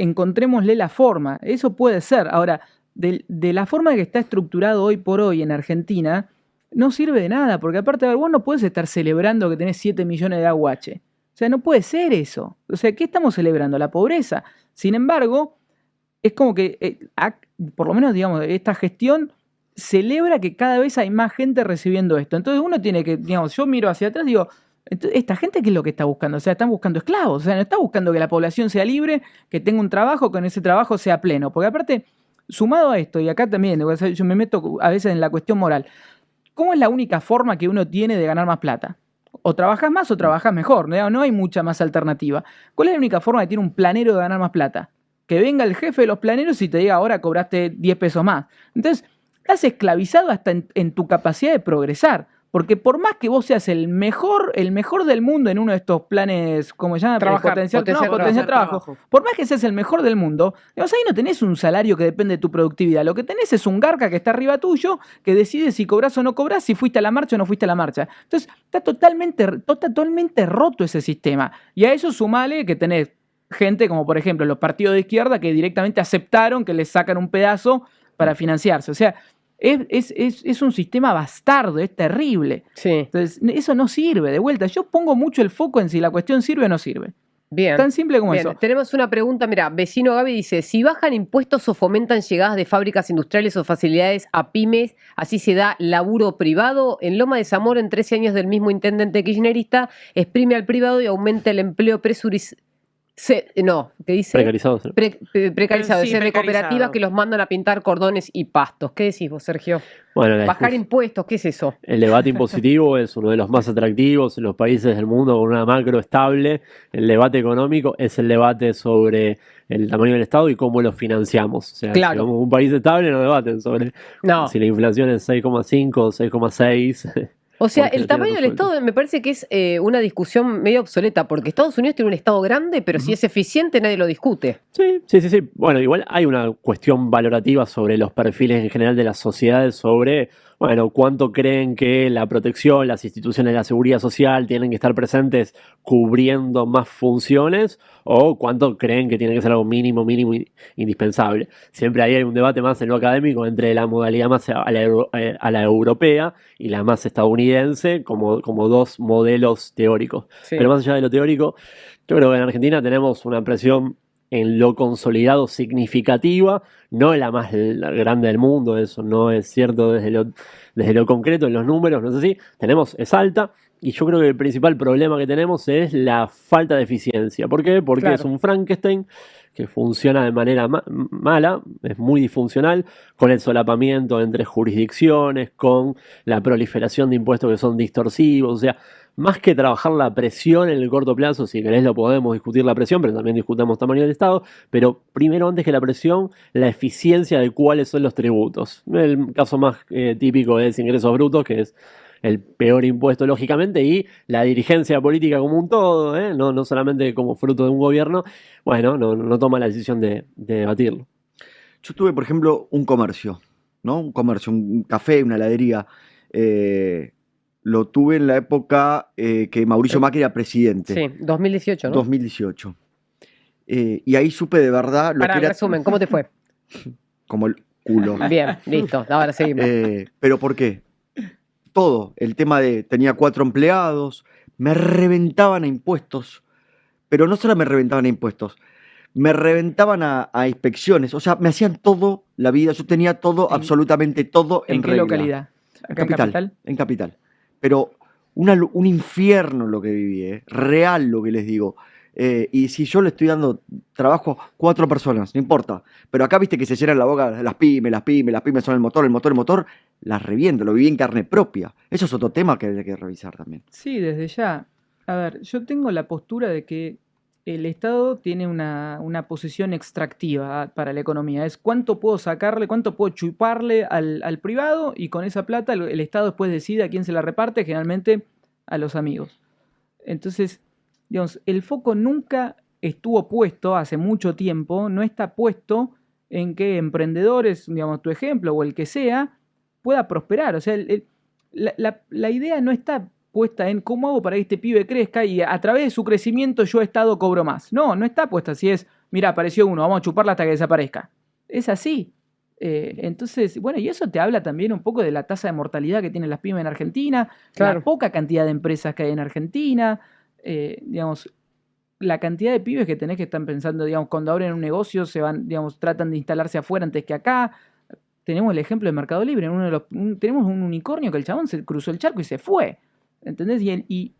encontrémosle la forma. Eso puede ser. Ahora, de la forma que está estructurado hoy por hoy en Argentina, no sirve de nada, porque aparte, a ver, vos no podés estar celebrando que tenés 7 millones de aguache. O sea, no puede ser eso. O sea, ¿qué estamos celebrando? La pobreza. Sin embargo, es como que, por lo menos, digamos, esta gestión celebra que cada vez hay más gente recibiendo esto. Entonces uno tiene que, digamos, yo miro hacia atrás y digo, ¿esta gente qué es lo que está buscando? O sea, están buscando esclavos. O sea, no está buscando que la población sea libre, que tenga un trabajo, que en ese trabajo sea pleno. Porque aparte, sumado a esto, y acá también, yo me meto a veces en la cuestión moral, ¿cómo es la única forma que uno tiene de ganar más plata? O trabajas más o trabajas mejor, no hay mucha más alternativa. ¿Cuál es la única forma que tiene un planero de ganar más plata? Que venga el jefe de los planeros y te diga, ahora cobraste 10 pesos más. Entonces, estás esclavizado hasta en tu capacidad de progresar. Porque por más que vos seas el mejor del mundo en uno de estos planes, ¿cómo se llama? Trabajar, Potencial potenciar trabajo. trabajo. Por más que seas el mejor del mundo, digamos, ahí no tenés un salario que depende de tu productividad. Lo que tenés es un garca que está arriba tuyo, que decide si cobrás o no cobrás, si fuiste a la marcha o no fuiste a la marcha. Entonces, está totalmente roto ese sistema. Y a eso sumale que tenés gente como, por ejemplo, los partidos de izquierda que directamente aceptaron que les sacan un pedazo para financiarse. O sea, es un sistema bastardo, es terrible. Sí. Entonces, eso no sirve. De vuelta, yo pongo mucho el foco en si la cuestión sirve o no sirve. Bien. Tan simple como Bien, eso. tenemos una pregunta, mira, vecino Gaby dice, si bajan impuestos o fomentan llegadas de fábricas industriales o facilidades a pymes, así se da laburo privado. En Loma de Zamora, en 13 años del mismo intendente kirchnerista, exprime al privado y aumenta el empleo ¿qué dice? Precarizados. Precarizado, Sí, es de precarizado. cooperativas que los mandan a pintar cordones y pastos. ¿Qué decís vos, Sergio? Bueno, Bajar impuestos, ¿qué es eso? el debate impositivo es uno de los más atractivos en los países del mundo con una macro estable. El debate económico es el debate sobre el tamaño del Estado y cómo lo financiamos. O sea, Claro. si somos un país estable no debaten sobre No. si la inflación es 6,5 o 6,6. O sea, porque el lo tienen tamaño del resuelto. Estado me parece que es una discusión medio obsoleta, porque Estados Unidos tiene un Estado grande, pero si es eficiente nadie lo discute. Sí. Bueno, igual hay una cuestión valorativa sobre los perfiles en general de las sociedades, sobre, bueno, cuánto creen que la protección, las instituciones de la seguridad social tienen que estar presentes cubriendo más funciones, o cuánto creen que tiene que ser algo mínimo, indispensable. Siempre ahí hay un debate más en lo académico entre la modalidad más a la europea y la más estadounidense, como dos modelos teóricos. Sí. Pero más allá de lo teórico, yo creo que en Argentina tenemos una presión en lo consolidado significativa, no la más grande del mundo, eso no es cierto desde lo concreto, en los números, no sé si, es alta, y yo creo que el principal problema que tenemos es la falta de eficiencia. ¿Por qué? Porque Claro. es un Frankenstein que funciona de manera mala, es muy disfuncional, con el solapamiento entre jurisdicciones, con la proliferación de impuestos que son distorsivos, o sea, más que trabajar la presión en el corto plazo, si querés lo podemos discutir la presión, pero también discutamos tamaño del Estado, pero primero antes que la presión, la eficiencia de cuáles son los tributos. El caso más típico es ingresos brutos, que es el peor impuesto lógicamente, y la dirigencia política como un todo, no solamente como fruto de un gobierno, bueno, no toma la decisión de debatirlo. Yo tuve, por ejemplo, un comercio, ¿no? Un comercio, un café, una heladería. Lo tuve en la época que Mauricio Macri era presidente. Sí, 2018, ¿no? 2018. Y ahí supe de verdad lo Para que era resumen, ¿cómo te fue? como el culo. Bien, listo, ahora seguimos. ¿Pero por qué? Todo. El tema de tenía 4 empleados, me reventaban a impuestos, pero no solo me reventaban a impuestos, me reventaban a inspecciones. O sea, me hacían todo la vida. Yo tenía todo, absolutamente todo en ¿En qué regla. localidad? ¿Acá en Capital? En Capital. Pero un infierno lo que viví, real lo que les digo. Y si yo le estoy dando trabajo a 4 personas, no importa. Pero acá viste que se llenan la boca las pymes son el motor, las reviento, lo viví en carne propia. Eso es otro tema que hay que revisar también. Sí, desde ya. A ver, yo tengo la postura de que el Estado tiene una posición extractiva para la economía. Es cuánto puedo sacarle, cuánto puedo chuparle al privado, y con esa plata el Estado después decide a quién se la reparte, generalmente a los amigos. Entonces, digamos, el foco nunca estuvo puesto, hace mucho tiempo, no está puesto en que emprendedores, digamos, tu ejemplo, o el que sea, pueda prosperar. O sea, la idea no está puesta en cómo hago para que este pibe crezca y a través de su crecimiento yo Estado cobro más. No está puesta así. Es, mira, apareció uno, vamos a chuparla hasta que desaparezca. Es así. Entonces, bueno, y eso te habla también un poco de la tasa de mortalidad que tienen las pymes en Argentina, Claro. la poca cantidad de empresas que hay en Argentina, digamos, la cantidad de pibes que tenés que están pensando, digamos, cuando abren un negocio se van, digamos, tratan de instalarse afuera antes que acá. Tenemos el ejemplo de Mercado Libre, tenemos un unicornio que el chabón se cruzó el charco y se fue. ¿Entendés? Y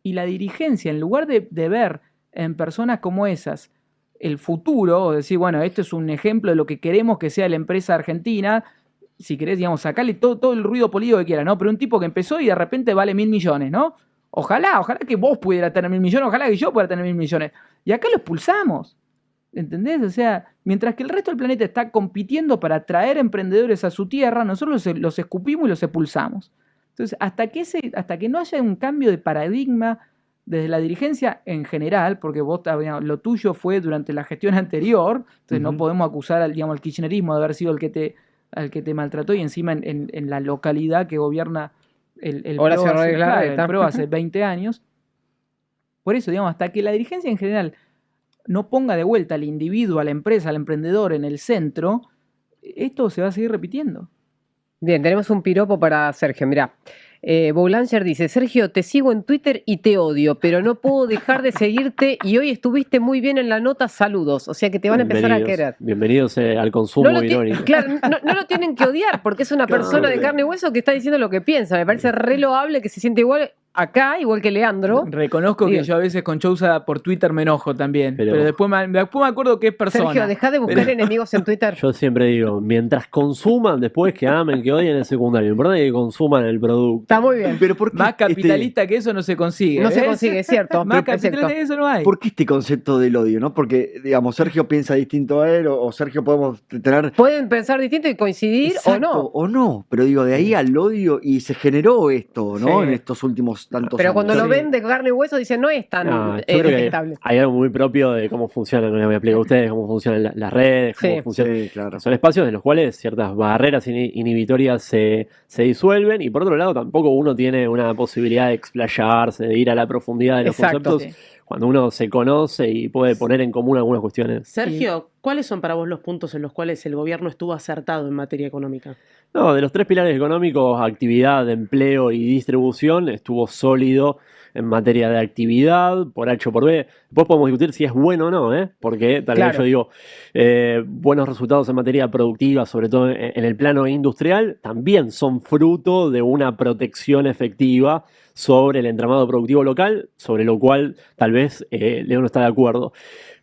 la dirigencia, en lugar de ver en personas como esas el futuro, o decir, bueno, esto es un ejemplo de lo que queremos que sea la empresa argentina, si querés, digamos, sacarle todo el ruido político que quieras, ¿no? Pero un tipo que empezó y de repente vale 1.000 millones, ¿no? Ojalá que vos pudieras tener 1.000 millones, ojalá que yo pudiera tener 1.000 millones. Y acá lo expulsamos. ¿Entendés? O sea, mientras que el resto del planeta está compitiendo para atraer emprendedores a su tierra, nosotros los escupimos y los expulsamos. Entonces, hasta que no haya un cambio de paradigma desde la dirigencia en general, porque vos, lo tuyo fue durante la gestión anterior, entonces no podemos acusar al kirchnerismo de haber sido el que te maltrató, y encima en la localidad que gobierna el PRO hace 20 años. Por eso, digamos, hasta que la dirigencia en general no ponga de vuelta al individuo, a la empresa, al emprendedor en el centro, esto se va a seguir repitiendo. Bien, tenemos un piropo para Sergio, mirá. Boulanger dice, Sergio, te sigo en Twitter y te odio, pero no puedo dejar de seguirte y hoy estuviste muy bien en la nota, saludos. O sea que te van a empezar a querer. Bienvenidos al consumo irónico. Claro, no lo tienen que odiar porque es una persona de carne y hueso que está diciendo lo que piensa. Me parece re loable que se siente igual acá, igual que Leandro. Reconozco que yo a veces con Chousa por Twitter me enojo también, pero después me acuerdo que es persona. Sergio, dejá de buscar enemigos en Twitter. Yo siempre digo, mientras consuman, después que amen, que odien, es secundario. Lo importante es que consuman el producto. Está muy bien. Pero ¿por qué Más capitalista que eso no se consigue. No se ¿ves? consigue, es cierto. Más es cierto. capitalista que eso no hay. ¿Por qué este concepto del odio, no? Porque, digamos, Sergio piensa distinto a él, o Sergio podemos tener... Pueden pensar distinto y coincidir Exacto, o no. o no, pero digo, de ahí al odio, y se generó esto, ¿no? Sí. En estos últimos tantos Pero años. cuando lo Sí. ven de carne y hueso, dicen no es tan No, yo creo que detestable. hay algo muy propio de cómo funcionan, no les voy a explicar a ustedes cómo funcionan las redes, cómo Sí. funcionan. Sí, claro. Son espacios en los cuales ciertas barreras inhibitorias se disuelven, y por otro lado tampoco uno tiene una posibilidad de explayarse, de ir a la profundidad de los Exacto. conceptos cuando uno se conoce y puede poner en común algunas cuestiones. Sergio, ¿cuáles son para vos los puntos en los cuales el gobierno estuvo acertado en materia económica? No, de los tres pilares económicos, actividad, empleo y distribución, estuvo sólido en materia de actividad, por H o por B. Después podemos discutir si es bueno o no, ¿eh? Porque tal vez Claro. yo digo, buenos resultados en materia productiva, sobre todo en el plano industrial, también son fruto de una protección efectiva sobre el entramado productivo local, sobre lo cual tal vez Leo no está de acuerdo.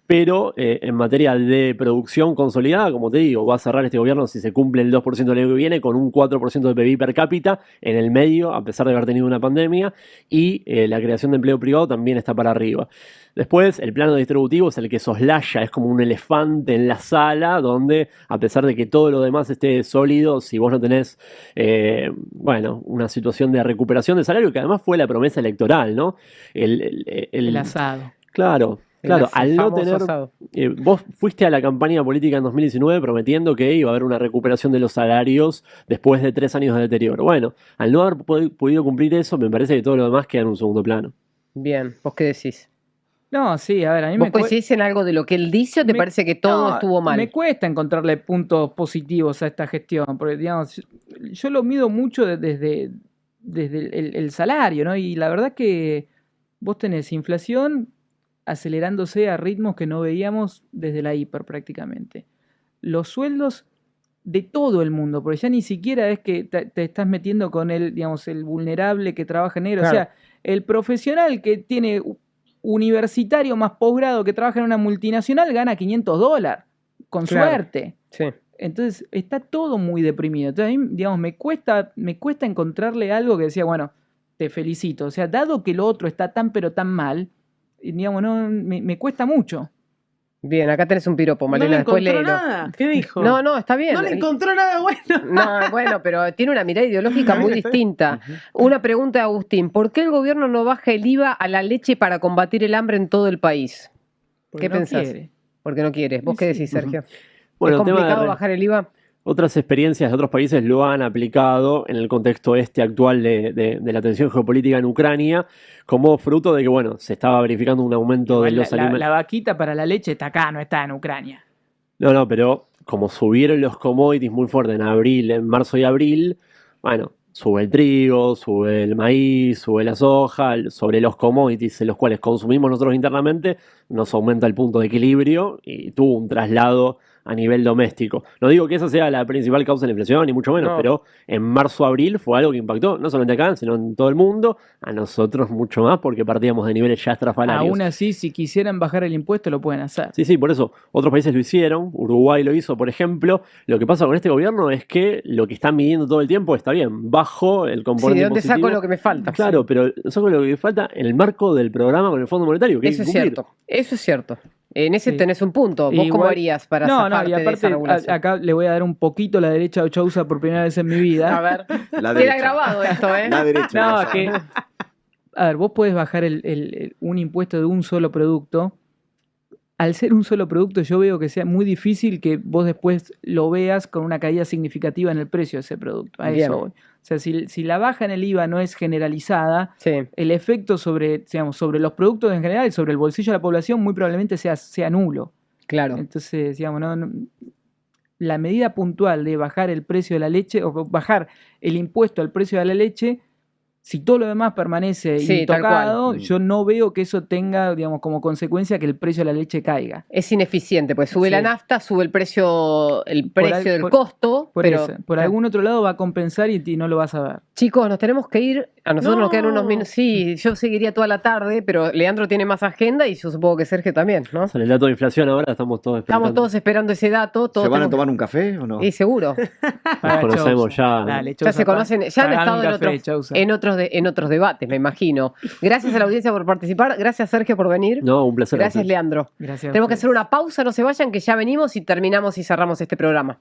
Pero en materia de producción consolidada, como te digo, va a cerrar este gobierno si se cumple el 2% del año que viene con un 4% de PBI per cápita en el medio, a pesar de haber tenido una pandemia, y la creación de empleo privado también está para arriba. Después, el plano distributivo es el que soslaya, es como un elefante en la sala, donde a pesar de que todo lo demás esté sólido, si vos no tenés, una situación de recuperación de salario, que además fue la promesa electoral, ¿no? El asado. Claro. El Claro, al no famoso tener. asado. Vos fuiste a la campaña política en 2019 prometiendo que iba a haber una recuperación de los salarios después de 3 años de deterioro. Bueno, al no haber podido cumplir eso, me parece que todo lo demás queda en un segundo plano. Bien, ¿vos qué decís? No, sí, a ver, a mí ¿Vos me coincidís en algo de lo que él dice o te me- parece que todo no, estuvo mal? Me cuesta encontrarle puntos positivos a esta gestión, porque digamos, yo lo mido mucho desde el salario, ¿no? Y la verdad que vos tenés inflación acelerándose a ritmos que no veíamos desde la hiper prácticamente. Los sueldos de todo el mundo, porque ya ni siquiera es que te estás metiendo con el, digamos, el vulnerable que trabaja en negro, Claro. o sea, el profesional que tiene universitario más posgrado que trabaja en una multinacional gana $500, con Claro. suerte. Sí. Entonces está todo muy deprimido. Entonces a mí, digamos, me cuesta encontrarle algo que decía, bueno, te felicito. O sea, dado que lo otro está tan pero tan mal, digamos, no, me cuesta mucho. Bien, acá tenés un piropo, No Malena, le después encontró léelo. nada. ¿Qué dijo? No, está bien. No le encontró nada bueno. No, bueno, pero tiene una mirada ideológica muy Está bien. distinta. Una pregunta de Agustín. ¿Por qué el gobierno no baja el IVA a la leche para combatir el hambre en todo el país? Porque ¿Qué no pensás? quiere. Porque no quieres. ¿Vos qué Sí. decís, Sergio? Bueno, ¿Es el tema complicado de- bajar el IVA? Otras experiencias de otros países lo han aplicado en el contexto actual de la tensión geopolítica en Ucrania, como fruto de que, bueno, se estaba verificando un aumento de Igual los alimentos. la vaquita para la leche está acá, no está en Ucrania. No, pero como subieron los commodities muy fuerte en marzo y abril, bueno, sube el trigo, sube el maíz, sube la soja, sobre los commodities en los cuales consumimos nosotros internamente, nos aumenta el punto de equilibrio y tuvo un traslado a nivel doméstico. No digo que esa sea la principal causa de la inflación, ni mucho menos, No. pero en marzo-abril fue algo que impactó no solamente acá, sino en todo el mundo, a nosotros mucho más, porque partíamos de niveles ya estrafalarios. Aún así, si quisieran bajar el impuesto, lo pueden hacer. Sí, por eso. Otros países lo hicieron. Uruguay lo hizo, por ejemplo. Lo que pasa con este gobierno es que lo que están midiendo todo el tiempo está bien. Bajo el Sí, componente ¿de dónde positivo. saco lo que me falta? Claro, pero saco lo que falta en el marco del programa con el Fondo Monetario. Que Eso hay es que cumplir. cierto. Eso es cierto. En ese Sí. tenés un punto. ¿Vos cómo Igual- harías para No, zafarte y de esa aparte, regulación? acá le voy a dar un poquito la derecha a Chausa por primera vez en mi vida. A ver, La queda derecha. grabado esto, ¿eh? La derecha. No, la que. A ver, vos podés bajar un impuesto de un solo producto. Al ser un solo producto, yo veo que sea muy difícil que vos después lo veas con una caída significativa en el precio de ese producto. A Bien. eso voy. O sea, si la baja en el IVA no es generalizada, Sí. el efecto sobre los productos en general y sobre el bolsillo de la población muy probablemente sea nulo. Claro. Entonces, digamos, la medida puntual de bajar el precio de la leche o bajar el impuesto al precio de la leche si todo lo demás permanece Sí, tal intocado, cual. yo no veo que eso tenga, digamos, como consecuencia que el precio de la leche caiga. Es ineficiente, pues sube Sí. la nafta, sube el precio del por- costo, Por pero eso, por algún otro lado va a compensar y no lo vas a ver. chicos, nos tenemos que ir. A nosotros nos quedan unos No. minutos. Sí, yo seguiría toda la tarde, pero Leandro tiene más agenda y yo supongo que Sergio también, ¿no? Sale el dato de inflación ahora, estamos todos Estamos todos esperando ese dato. Todos ¿Se van a tenemos- tomar un café o no? Y seguro. Para, conocemos Chausa. ya, ¿no? Dale, Ya Chausa, se conocen, ya han pagame estado un en café, otros, Chausa. en otros debates, me imagino. Gracias a la audiencia por participar. Gracias, Sergio, por venir. No, un placer. Gracias, Leandro. Gracias a Tenemos que ustedes. hacer una pausa, no se vayan, que ya venimos y terminamos y cerramos este programa.